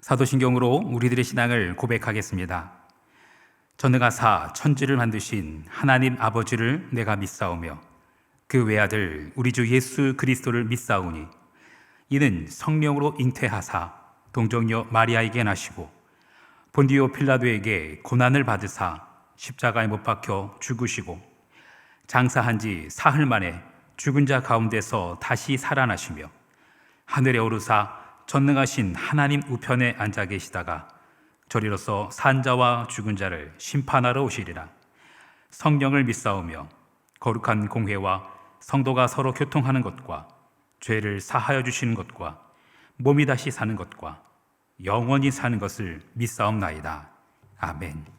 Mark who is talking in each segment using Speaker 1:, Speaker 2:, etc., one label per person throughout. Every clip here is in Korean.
Speaker 1: 사도신경으로 우리들의 신앙을 고백하겠습니다. 전능하사 천지를 만드신 하나님 아버지를 내가 믿사오며 그 외아들 우리 주 예수 그리스도를 믿사오니 이는 성령으로 잉태하사 동정녀 마리아에게 나시고 본디오 필라도에게 고난을 받으사 십자가에 못 박혀 죽으시고 장사한 지 사흘 만에 죽은 자 가운데서 다시 살아나시며 하늘에 오르사 전능하신 하나님 우편에 앉아 계시다가 저리로서 산자와 죽은 자를 심판하러 오시리라. 성령을 믿사오며 거룩한 공회와 성도가 서로 교통하는 것과 죄를 사하여 주시는 것과 몸이 다시 사는 것과 영원히 사는 것을 믿사옵나이다. 아멘.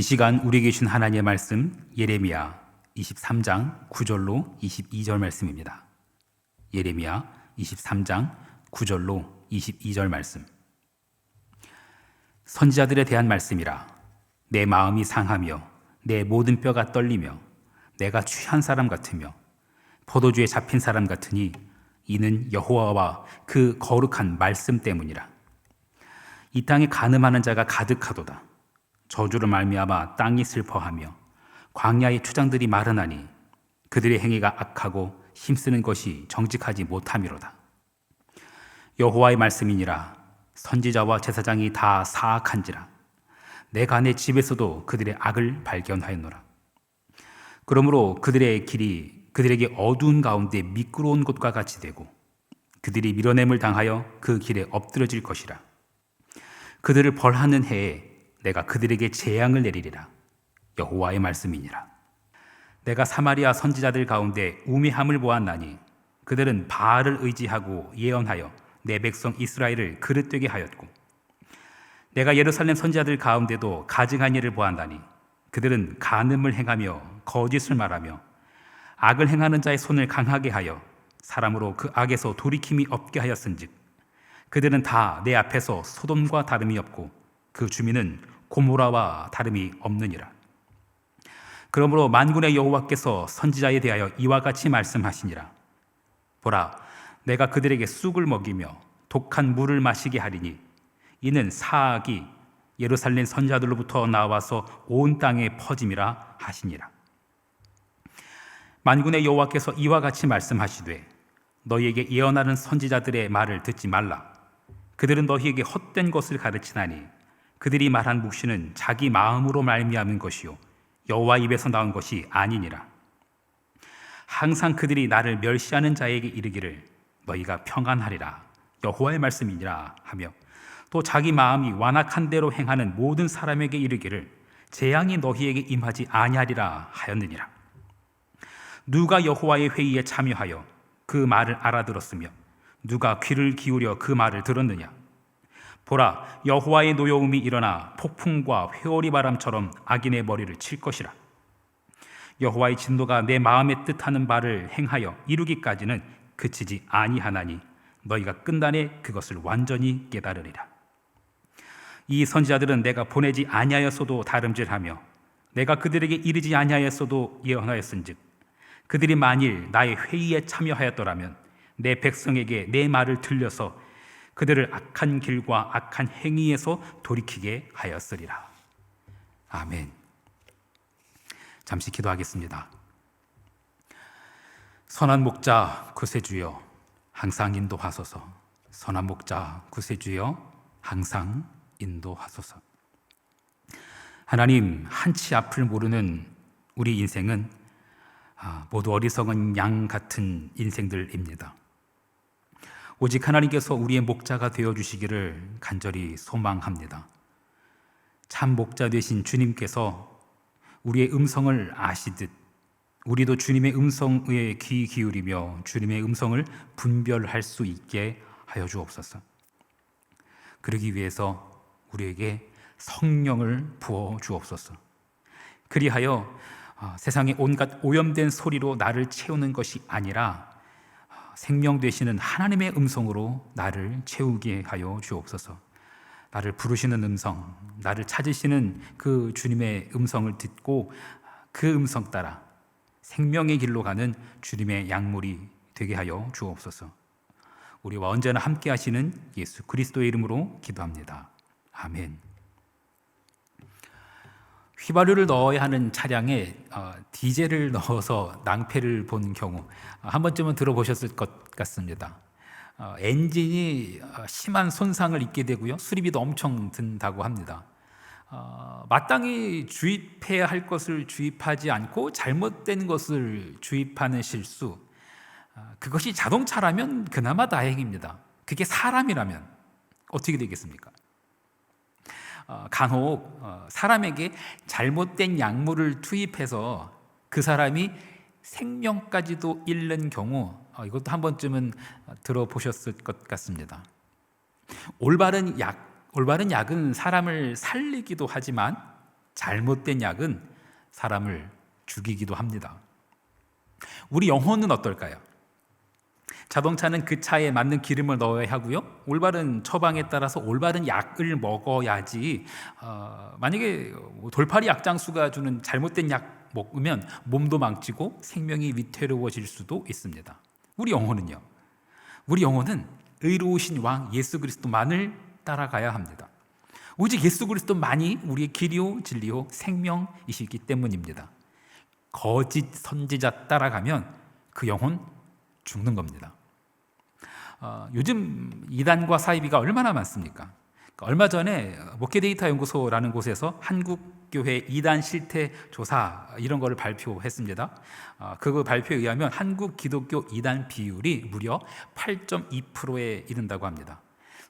Speaker 1: 이 시간 우리 계신 하나님의 말씀 예레미야 23장 9절로 22절 말씀입니다. 예레미야 23장 9절로 22절 말씀. 선지자들에 대한 말씀이라. 내 마음이 상하며 내 모든 뼈가 떨리며 내가 취한 사람 같으며 포도주에 잡힌 사람 같으니 이는 여호와와 그 거룩한 말씀 때문이라. 이 땅에 간음하는 자가 가득하도다. 저주로 말미암아 땅이 슬퍼하며 광야의 초장들이 마르나니 그들의 행위가 악하고 힘쓰는 것이 정직하지 못함이로다. 여호와의 말씀이니라. 선지자와 제사장이 다 사악한지라. 내가 내 집에서도 그들의 악을 발견하였노라. 그러므로 그들의 길이 그들에게 어두운 가운데 미끄러운 곳과 같이 되고 그들이 밀어냄을 당하여 그 길에 엎드러질 것이라. 그들을 벌하는 해에 내가 그들에게 재앙을 내리리라. 여호와의 말씀이니라. 내가 사마리아 선지자들 가운데 우매함을 보았나니 그들은 바알을 의지하고 예언하여 내 백성 이스라엘을 그릇되게 하였고 내가 예루살렘 선지자들 가운데도 가증한 일을 보았나니 그들은 간음을 행하며 거짓을 말하며 악을 행하는 자의 손을 강하게 하여 사람으로 그 악에서 돌이킴이 없게 하였은즉 그들은 다 내 앞에서 소돔과 다름이 없고 그 주민은 고모라와 다름이 없느니라. 그러므로 만군의 여호와께서 선지자에 대하여 이와 같이 말씀하시니라. 보라, 내가 그들에게 쑥을 먹이며 독한 물을 마시게 하리니 이는 사악이 예루살렘 선지자들로부터 나와서 온 땅에 퍼짐이라 하시니라. 만군의 여호와께서 이와 같이 말씀하시되 너희에게 예언하는 선지자들의 말을 듣지 말라. 그들은 너희에게 헛된 것을 가르치나니 그들이 말한 묵시는 자기 마음으로 말미암은 것이요 여호와 입에서 나온 것이 아니니라. 항상 그들이 나를 멸시하는 자에게 이르기를 너희가 평안하리라 여호와의 말씀이니라 하며 또 자기 마음이 완악한 대로 행하는 모든 사람에게 이르기를 재앙이 너희에게 임하지 아니하리라 하였느니라. 누가 여호와의 회의에 참여하여 그 말을 알아들었으며 누가 귀를 기울여 그 말을 들었느냐. 보라, 여호와의 노여움이 일어나 폭풍과 회오리 바람처럼 악인의 머리를 칠 것이라. 여호와의 진노가 내 마음에 뜻하는 바를 행하여 이루기까지는 그치지 아니하나니 너희가 끝날에 그것을 완전히 깨달으리라. 이 선지자들은 내가 보내지 아니하였어도 다름질하며 내가 그들에게 이르지 아니하였어도 예언하였은즉 그들이 만일 나의 회의에 참여하였더라면 내 백성에게 내 말을 들려서 그들을 악한 길과 악한 행위에서 돌이키게 하였으리라. 아멘. 잠시 기도하겠습니다. 선한 목자 구세주여 항상 인도하소서. 선한 목자 구세주여 항상 인도하소서. 하나님, 한치 앞을 모르는 우리 인생은 모두 어리석은 양 같은 인생들입니다. 오직 하나님께서 우리의 목자가 되어주시기를 간절히 소망합니다. 참 목자 되신 주님께서 우리의 음성을 아시듯 우리도 주님의 음성에 귀 기울이며 주님의 음성을 분별할 수 있게 하여 주옵소서. 그러기 위해서 우리에게 성령을 부어 주옵소서. 그리하여 세상의 온갖 오염된 소리로 나를 채우는 것이 아니라 생명 되시는 하나님의 음성으로 나를 채우게 하여 주옵소서. 나를 부르시는 음성, 나를 찾으시는 그 주님의 음성을 듣고 그 음성 따라 생명의 길로 가는 주님의 양물이 되게 하여 주옵소서. 우리와 언제나 함께 하시는 예수 그리스도의 이름으로 기도합니다. 아멘. 휘발유를 넣어야 하는 차량에 디젤을 넣어서 낭패를 본 경우 한 번쯤은 들어보셨을 것 같습니다. 엔진이 심한 손상을 입게 되고요, 수리비도 엄청 든다고 합니다. 마땅히 주입해야 할 것을 주입하지 않고 잘못된 것을 주입하는 실수, 그것이 자동차라면 그나마 다행입니다. 그게 사람이라면 어떻게 되겠습니까? 간혹 사람에게 잘못된 약물을 투입해서 그 사람이 생명까지도 잃는 경우, 이것도 한 번쯤은 들어보셨을 것 같습니다. 올바른 약은 사람을 살리기도 하지만 잘못된 약은 사람을 죽이기도 합니다. 우리 영혼은 어떨까요? 자동차는 그 차에 맞는 기름을 넣어야 하고요, 올바른 처방에 따라서 올바른 약을 먹어야지 만약에 돌팔이 약장수가 주는 잘못된 약 먹으면 몸도 망치고 생명이 위태로워질 수도 있습니다. 우리 영혼은요? 우리 영혼은 의로우신 왕 예수 그리스도만을 따라가야 합니다. 오직 예수 그리스도만이 우리의 길이요 진리요 생명이시기 때문입니다. 거짓 선지자 따라가면 그 영혼 죽는 겁니다. 요즘 이단과 사이비가 얼마나 많습니까? 얼마 전에 목회데이터 연구소라는 곳에서 한국교회 이단 실태 조사 이런 거를 발표했습니다. 그 발표에 의하면 한국 기독교 이단 비율이 무려 8.2%에 이른다고 합니다.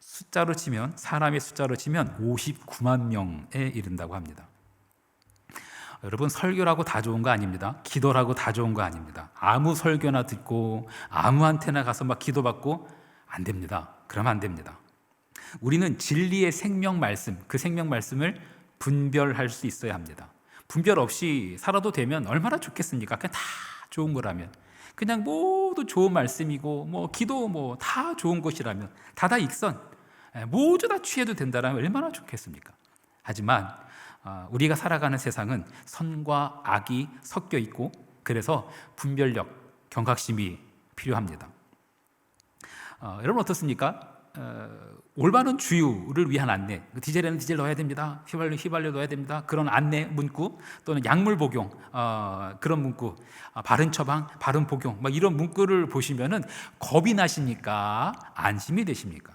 Speaker 1: 숫자로 치면, 사람의 숫자로 치면 59만 명에 이른다고 합니다. 여러분, 설교라고 다 좋은 거 아닙니다. 기도라고 다 좋은 거 아닙니다. 아무 설교나 듣고 아무한테나 가서 막 기도받고 안 됩니다. 그러면 안 됩니다. 우리는 진리의 생명 말씀, 그 생명 말씀을 분별할 수 있어야 합니다. 분별 없이 살아도 되면 얼마나 좋겠습니까? 그냥 다 좋은 거라면, 그냥 모두 좋은 말씀이고 뭐 기도 뭐 다 좋은 것이라면, 다다 익선, 모두 다 취해도 된다면 얼마나 좋겠습니까? 하지만 우리가 살아가는 세상은 선과 악이 섞여 있고, 그래서 분별력, 경각심이 필요합니다. 여러분 어떻습니까? 올바른 주유를 위한 안내, 디젤에는 디젤 넣어야 됩니다, 휘발유 넣어야 됩니다, 그런 안내 문구, 또는 약물 복용, 그런 문구, 바른 처방, 바른 복용, 이런 문구를 보시면은 겁이 나십니까? 안심이 되십니까?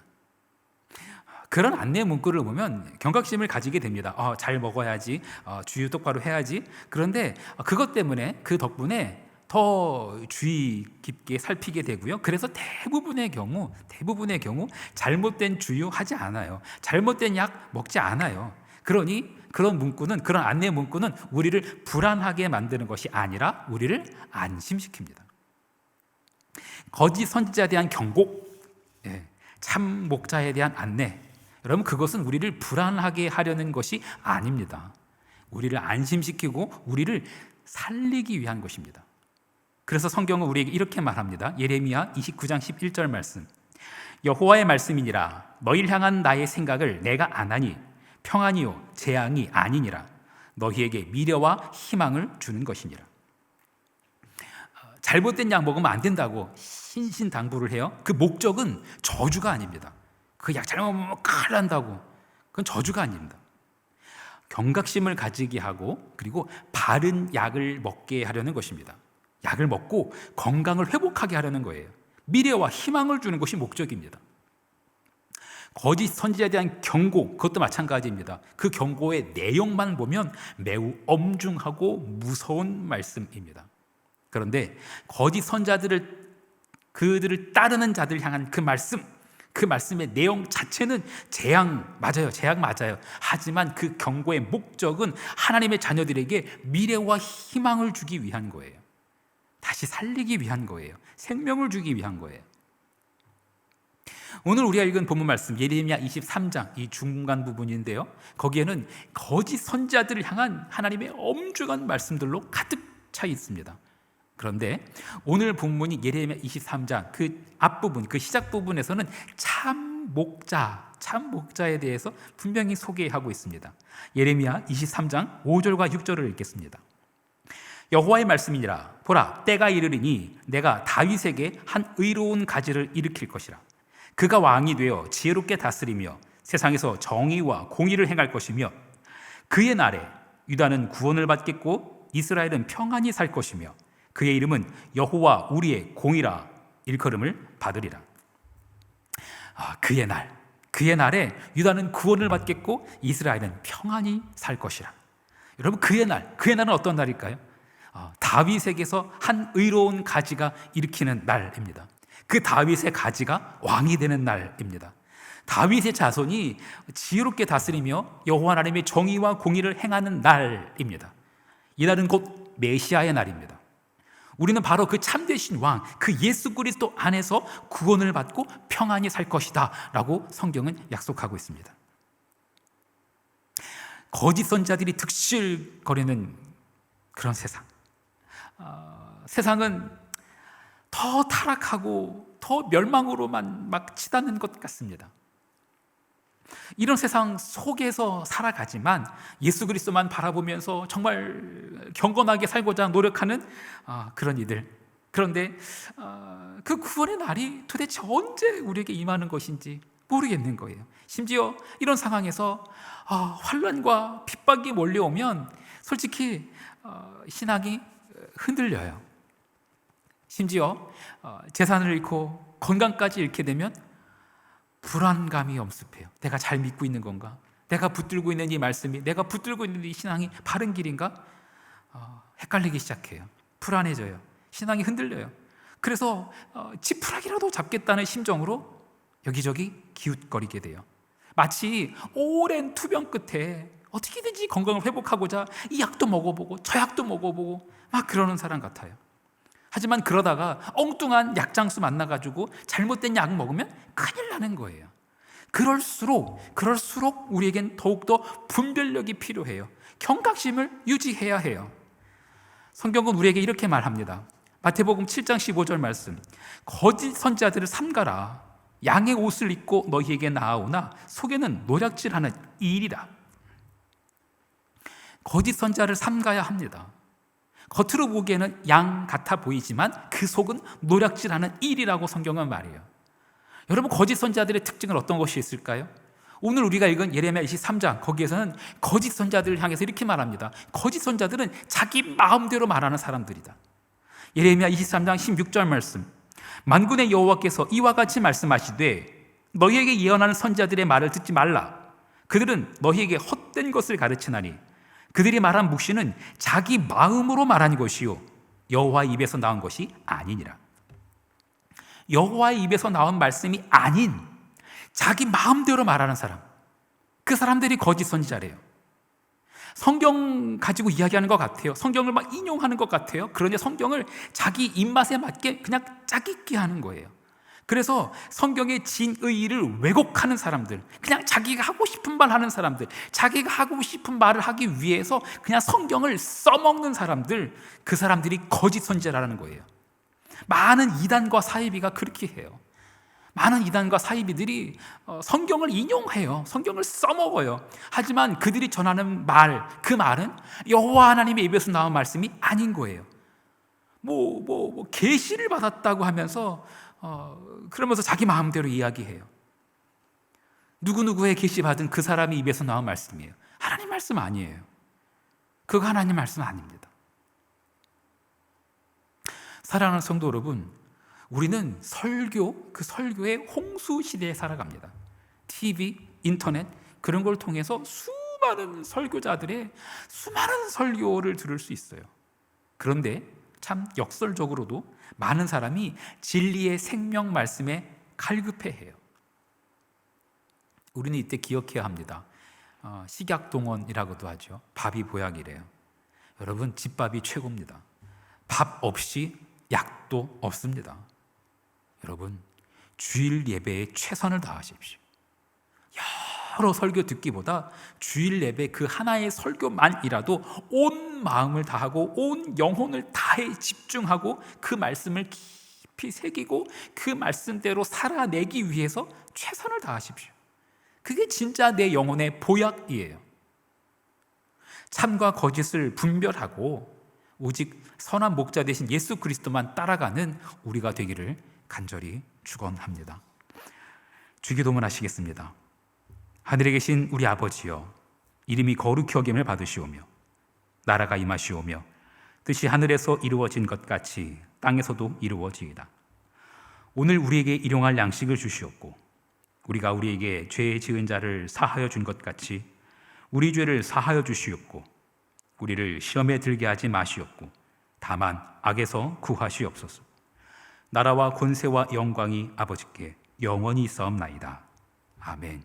Speaker 1: 그런 안내 문구를 보면 경각심을 가지게 됩니다. 잘 먹어야지, 주유 똑바로 해야지. 그런데 그것 때문에, 그 덕분에 더 주의 깊게 살피게 되고요. 그래서 대부분의 경우 잘못된 주유하지 않아요. 잘못된 약 먹지 않아요. 그러니 그런 문구는, 그런 안내 문구는 우리를 불안하게 만드는 것이 아니라 우리를 안심시킵니다. 거짓 선지자에 대한 경고, 참 목자에 대한 안내, 여러분 그것은 우리를 불안하게 하려는 것이 아닙니다. 우리를 안심시키고 우리를 살리기 위한 것입니다. 그래서 성경은 우리에게 이렇게 말합니다. 예레미야 29장 11절 말씀, 여호와의 말씀이니라. 너희를 향한 나의 생각을 내가 아나니 평안이요 재앙이 아니니라. 너희에게 미래와 희망을 주는 것이니라. 잘못된 약 먹으면 안 된다고 신신당부를 해요. 그 목적은 저주가 아닙니다. 그 약 잘못 먹으면 큰일 난다고, 그건 저주가 아닙니다. 경각심을 가지게 하고, 그리고 바른 약을 먹게 하려는 것입니다. 약을 먹고 건강을 회복하게 하려는 거예요. 미래와 희망을 주는 것이 목적입니다. 거짓 선지자에 대한 경고, 그것도 마찬가지입니다. 그 경고의 내용만 보면 매우 엄중하고 무서운 말씀입니다. 그런데 거짓 선지자들을, 그들을 따르는 자들 향한 그 말씀, 그 말씀의 내용 자체는 재앙 맞아요. 하지만 그 경고의 목적은 하나님의 자녀들에게 미래와 희망을 주기 위한 거예요. 다시 살리기 위한 거예요. 생명을 주기 위한 거예요. 오늘 우리가 읽은 본문 말씀 예레미야 23장 이 중간 부분인데요, 거기에는 거짓 선지자들을 향한 하나님의 엄중한 말씀들로 가득 차 있습니다. 그런데 오늘 본문이 예레미야 23장 그 앞부분, 그 시작 부분에서는 참 목자에 대해서 분명히 소개하고 있습니다. 예레미야 23장 5절과 6절을 읽겠습니다. 여호와의 말씀이니라. 보라, 때가 이르리니 내가 다윗에게 한 의로운 가지를 일으킬 것이라. 그가 왕이 되어 지혜롭게 다스리며 세상에서 정의와 공의를 행할 것이며, 그의 날에 유다는 구원을 받겠고 이스라엘은 평안히 살 것이며, 그의 이름은 여호와 우리의 공이라 일컬음을 받으리라. 그의 날에 유다는 구원을 받겠고 이스라엘은 평안히 살 것이라. 여러분 그의 날은 어떤 날일까요? 다윗에게서 한 의로운 가지가 일으키는 날입니다. 그 다윗의 가지가 왕이 되는 날입니다. 다윗의 자손이 지혜롭게 다스리며 여호와 하나님의 정의와 공의를 행하는 날입니다. 이 날은 곧 메시아의 날입니다. 우리는 바로 그 참되신 왕, 그 예수 그리스도 안에서 구원을 받고 평안히 살 것이다 라고 성경은 약속하고 있습니다. 거짓 선지자들이 득실거리는 그런 세상, 세상은 더 타락하고 더 멸망으로만 막 치닫는 것 같습니다. 이런 세상 속에서 살아가지만 예수 그리스도만 바라보면서 정말 경건하게 살고자 노력하는 그런 이들. 그런데 그 구원의 날이 도대체 언제 우리에게 임하는 것인지 모르겠는 거예요. 심지어 이런 상황에서 환난과 핍박이 몰려오면 솔직히 신앙이 흔들려요. 심지어 재산을 잃고 건강까지 잃게 되면 불안감이 엄습해요. 내가 잘 믿고 있는 건가? 내가 붙들고 있는 이 말씀이, 내가 붙들고 있는 이 신앙이 바른 길인가? 헷갈리기 시작해요. 불안해져요. 신앙이 흔들려요. 그래서 지푸라기라도 잡겠다는 심정으로 여기저기 기웃거리게 돼요. 마치 오랜 투병 끝에 어떻게든지 건강을 회복하고자 이 약도 먹어보고 저 약도 먹어보고 막 그러는 사람 같아요. 하지만 그러다가 엉뚱한 약장수 만나가지고 잘못된 약 먹으면 큰일 나는 거예요. 그럴수록 우리에겐 더욱더 분별력이 필요해요. 경각심을 유지해야 해요. 성경은 우리에게 이렇게 말합니다. 마태복음 7장 15절 말씀, 거짓 선지자들을 삼가라. 양의 옷을 입고 너희에게 나아오나 속에는 노략질하는 일이라. 거짓 선지자를 삼가야 합니다. 겉으로 보기에는 양 같아 보이지만 그 속은 노략질하는 일이라고 성경은 말해요. 여러분, 거짓 선지자들의 특징은 어떤 것이 있을까요? 오늘 우리가 읽은 예레미야 23장, 거기에서는 거짓 선지자들을 향해서 이렇게 말합니다. 거짓 선지자들은 자기 마음대로 말하는 사람들이다. 예레미야 23장 16절 말씀, 만군의 여호와께서 이와 같이 말씀하시되 너희에게 예언하는 선지자들의 말을 듣지 말라. 그들은 너희에게 헛된 것을 가르치나니 그들이 말한 묵시는 자기 마음으로 말한 것이요 여호와의 입에서 나온 것이 아니니라. 여호와의 입에서 나온 말씀이 아닌 자기 마음대로 말하는 사람, 그 사람들이 거짓 선지자래요. 성경 가지고 이야기하는 것 같아요. 성경을 막 인용하는 것 같아요. 그런데 성경을 자기 입맛에 맞게 그냥 짜깁기 하는 거예요. 그래서 성경의 진의를 왜곡하는 사람들, 그냥 자기가 하고 싶은 말 하는 사람들, 자기가 하고 싶은 말을 하기 위해서 그냥 성경을 써먹는 사람들, 그 사람들이 거짓 선지자라는 거예요. 많은 이단과 사이비가 그렇게 해요. 많은 이단과 사이비들이 성경을 인용해요. 성경을 써먹어요. 하지만 그들이 전하는 말, 그 말은 여호와 하나님의 입에서 나온 말씀이 아닌 거예요. 계시를 받았다고 하면서 그러면서 자기 마음대로 이야기해요. 누구누구의 계시 받은 그 사람의 입에서 나온 말씀이에요. 하나님 말씀 아니에요. 그거 하나님 말씀 아닙니다. 사랑하는 성도 여러분, 우리는 그 설교의 홍수 시대에 살아갑니다. TV, 인터넷 그런 걸 통해서 수많은 설교자들의 수많은 설교를 들을 수 있어요. 그런데 참 역설적으로도 많은 사람이 진리의 생명 말씀에 갈급해해요. 우리는 이때 기억해야 합니다. 식약동원이라고도 하죠. 밥이 보약이래요. 여러분, 집밥이 최고입니다. 밥 없이 약도 없습니다. 여러분, 주일 예배에 최선을 다하십시오. 여러 설교 듣기보다 주일 예배 그 하나의 설교만이라도 온 마음을 다하고 온 영혼을 다해 집중하고 그 말씀을 깊이 새기고 그 말씀대로 살아내기 위해서 최선을 다하십시오. 그게 진짜 내 영혼의 보약이에요. 참과 거짓을 분별하고 오직 선한 목자 되신 예수 그리스도만 따라가는 우리가 되기를 간절히 축원합니다. 주기도문 하시겠습니다. 하늘에 계신 우리 아버지여, 이름이 거룩히 여김을 받으시오며 나라가 임하시오며 뜻이 하늘에서 이루어진 것 같이 땅에서도 이루어지이다. 오늘 우리에게 일용할 양식을 주시옵고 우리가 우리에게 죄 지은 자를 사하여 준 것 같이 우리 죄를 사하여 주시옵고 우리를 시험에 들게 하지 마시옵고 다만 악에서 구하시옵소서. 나라와 권세와 영광이 아버지께 영원히 있사옵나이다. 아멘.